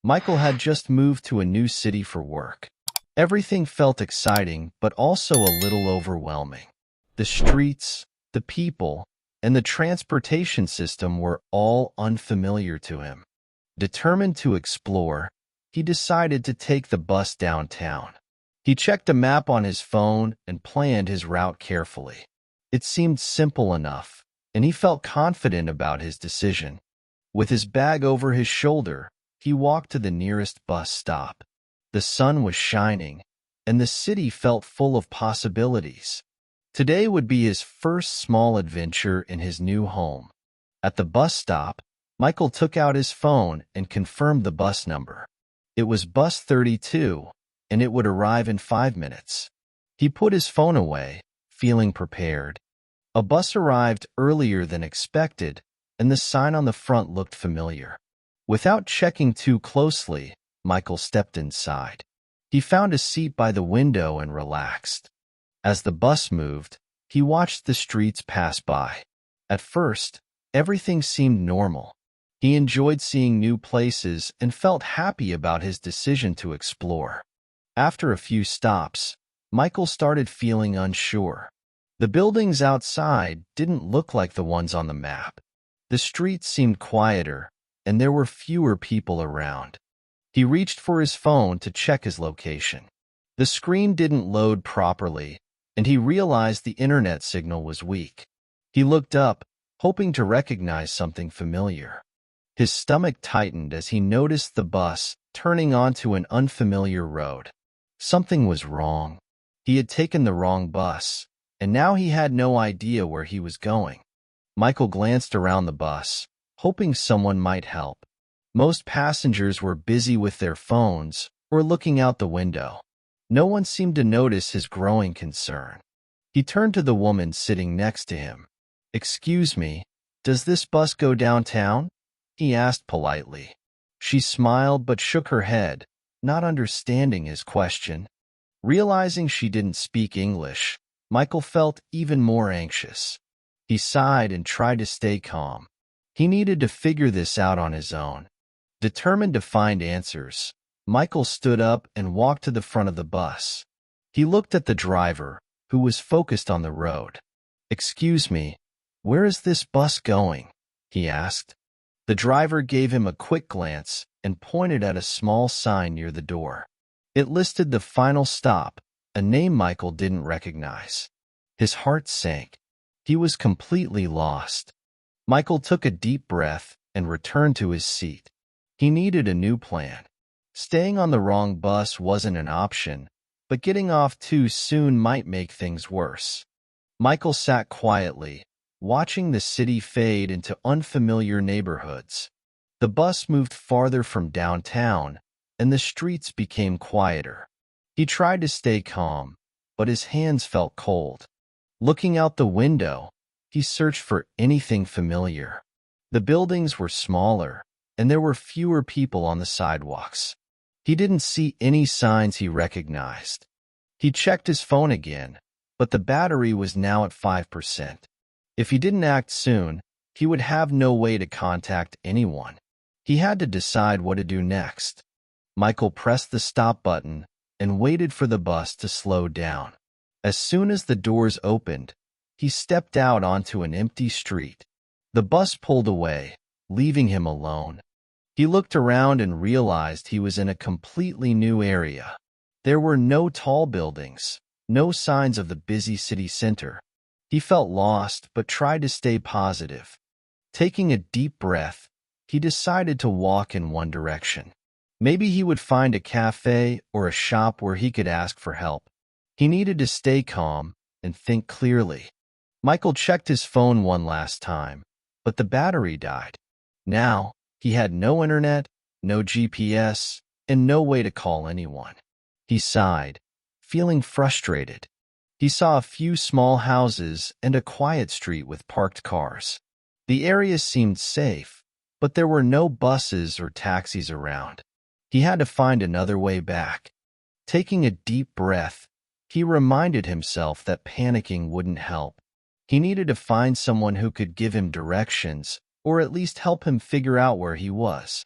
Michael had just moved to a new city for work. Everything felt exciting, but also a little overwhelming. The streets, the people, and the transportation system were all unfamiliar to him. Determined to explore, he decided to take the bus downtown. He checked a map on his phone and planned his route carefully. It seemed simple enough, and he felt confident about his decision. With his bag over his shoulder, he walked to the nearest bus stop. The sun was shining, and the city felt full of possibilities. Today would be his first small adventure in his new home. At the bus stop, Michael took out his phone and confirmed the bus number. It was bus 32, and it would arrive in 5 minutes. He put his phone away, feeling prepared. A bus arrived earlier than expected, and the sign on the front looked familiar. Without checking too closely, Michael stepped inside. He found a seat by the window and relaxed. As the bus moved, he watched the streets pass by. At first, everything seemed normal. He enjoyed seeing new places and felt happy about his decision to explore. After a few stops, Michael started feeling unsure. The buildings outside didn't look like the ones on the map. The streets seemed quieter, and there were fewer people around. He reached for his phone to check his location. The screen didn't load properly, and he realized the internet signal was weak. He looked up, hoping to recognize something familiar. His stomach tightened as he noticed the bus turning onto an unfamiliar road. Something was wrong. He had taken the wrong bus, and now he had no idea where he was going. Michael glanced around the bus, hoping someone might help. Most passengers were busy with their phones or looking out the window. No one seemed to notice his growing concern. He turned to the woman sitting next to him. "Excuse me, does this bus go downtown?" he asked politely. She smiled but shook her head, not understanding his question. Realizing she didn't speak English, Michael felt even more anxious. He sighed and tried to stay calm. He needed to figure this out on his own. Determined to find answers, Michael stood up and walked to the front of the bus. He looked at the driver, who was focused on the road. "Excuse me, where is this bus going?" he asked. The driver gave him a quick glance and pointed at a small sign near the door. It listed the final stop, a name Michael didn't recognize. His heart sank. He was completely lost. Michael took a deep breath and returned to his seat. He needed a new plan. Staying on the wrong bus wasn't an option, but getting off too soon might make things worse. Michael sat quietly, watching the city fade into unfamiliar neighborhoods. The bus moved farther from downtown, and the streets became quieter. He tried to stay calm, but his hands felt cold. Looking out the window, he searched for anything familiar. The buildings were smaller, and there were fewer people on the sidewalks. He didn't see any signs he recognized. He checked his phone again, but the battery was now at 5%. If he didn't act soon, he would have no way to contact anyone. He had to decide what to do next. Michael pressed the stop button and waited for the bus to slow down. As soon as the doors opened, he stepped out onto an empty street. The bus pulled away, leaving him alone. He looked around and realized he was in a completely new area. There were no tall buildings, no signs of the busy city center. He felt lost but tried to stay positive. Taking a deep breath, he decided to walk in one direction. Maybe he would find a cafe or a shop where he could ask for help. He needed to stay calm and think clearly. Michael checked his phone one last time, but the battery died. Now, he had no internet, no GPS, and no way to call anyone. He sighed, feeling frustrated. He saw a few small houses and a quiet street with parked cars. The area seemed safe, but there were no buses or taxis around. He had to find another way back. Taking a deep breath, he reminded himself that panicking wouldn't help. He needed to find someone who could give him directions or at least help him figure out where he was.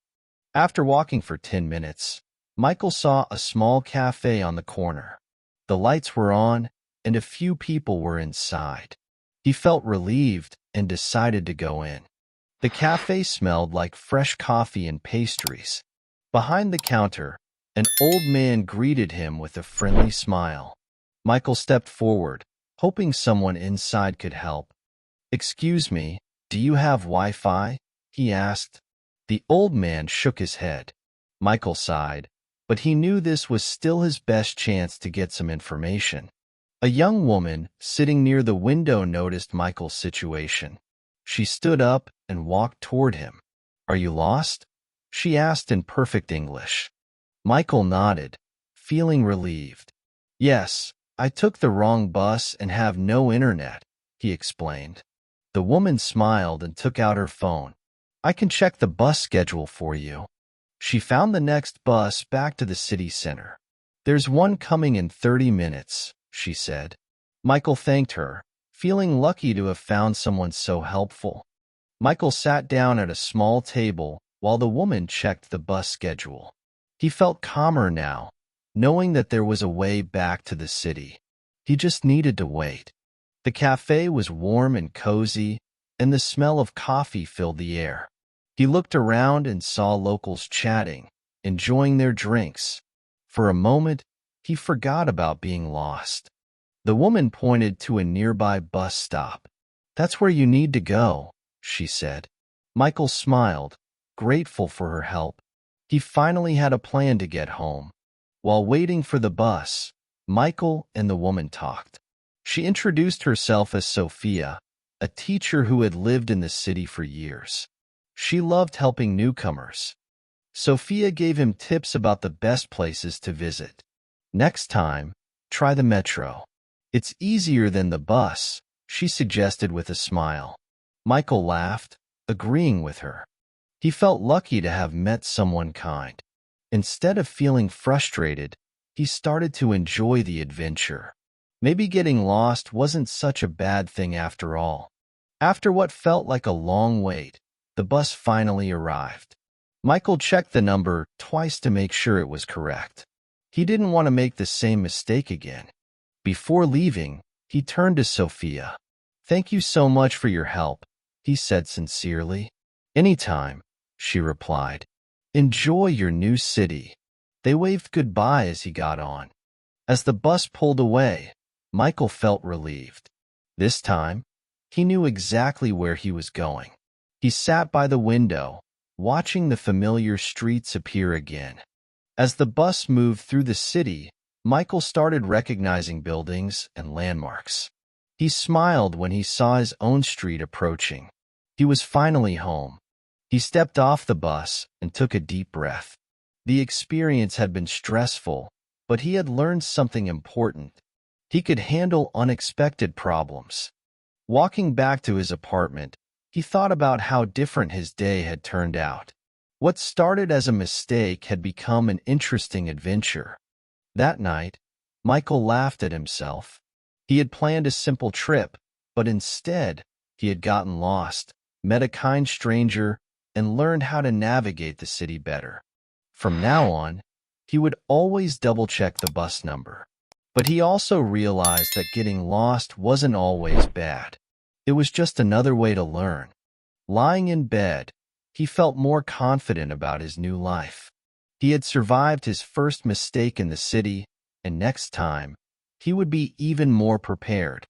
After walking for 10 minutes, Michael saw a small cafe on the corner. The lights were on, and a few people were inside. He felt relieved and decided to go in. The cafe smelled like fresh coffee and pastries. Behind the counter, an old man greeted him with a friendly smile. Michael stepped forward, hoping someone inside could help. "Excuse me, do you have Wi-Fi?" he asked. The old man shook his head. Michael sighed, but he knew this was still his best chance to get some information. A young woman sitting near the window noticed Michael's situation. She stood up and walked toward him. "Are you lost?" she asked in perfect English. Michael nodded, feeling relieved. "Yes, I took the wrong bus and have no internet," he explained. The woman smiled and took out her phone. "I can check the bus schedule for you." She found the next bus back to the city center. "There's one coming in 30 minutes, she said. Michael thanked her, feeling lucky to have found someone so helpful. Michael sat down at a small table while the woman checked the bus schedule. He felt calmer now, knowing that there was a way back to the city. He just needed to wait. The cafe was warm and cozy, and the smell of coffee filled the air. He looked around and saw locals chatting, enjoying their drinks. For a moment, he forgot about being lost. The woman pointed to a nearby bus stop. "That's where you need to go," she said. Michael smiled, grateful for her help. He finally had a plan to get home. While waiting for the bus, Michael and the woman talked. She introduced herself as Sophia, a teacher who had lived in the city for years. She loved helping newcomers. Sophia gave him tips about the best places to visit. "Next time, try the metro. It's easier than the bus," she suggested with a smile. Michael laughed, agreeing with her. He felt lucky to have met someone kind. Instead of feeling frustrated, he started to enjoy the adventure. Maybe getting lost wasn't such a bad thing after all. After what felt like a long wait, the bus finally arrived. Michael checked the number twice to make sure it was correct. He didn't want to make the same mistake again. Before leaving, he turned to Sophia. "Thank you so much for your help," he said sincerely. "Anytime," she replied. "Enjoy your new city." They waved goodbye as he got on. As the bus pulled away, Michael felt relieved. This time, he knew exactly where he was going. He sat by the window, watching the familiar streets appear again. As the bus moved through the city, Michael started recognizing buildings and landmarks. He smiled when he saw his own street approaching. He was finally home. He stepped off the bus and took a deep breath. The experience had been stressful, but he had learned something important. He could handle unexpected problems. Walking back to his apartment, he thought about how different his day had turned out. What started as a mistake had become an interesting adventure. That night, Michael laughed at himself. He had planned a simple trip, but instead, he had gotten lost, met a kind stranger, and learned how to navigate the city better. From now on, he would always double-check the bus number. But he also realized that getting lost wasn't always bad. It was just another way to learn. Lying in bed, he felt more confident about his new life. He had survived his first mistake in the city, and next time, he would be even more prepared.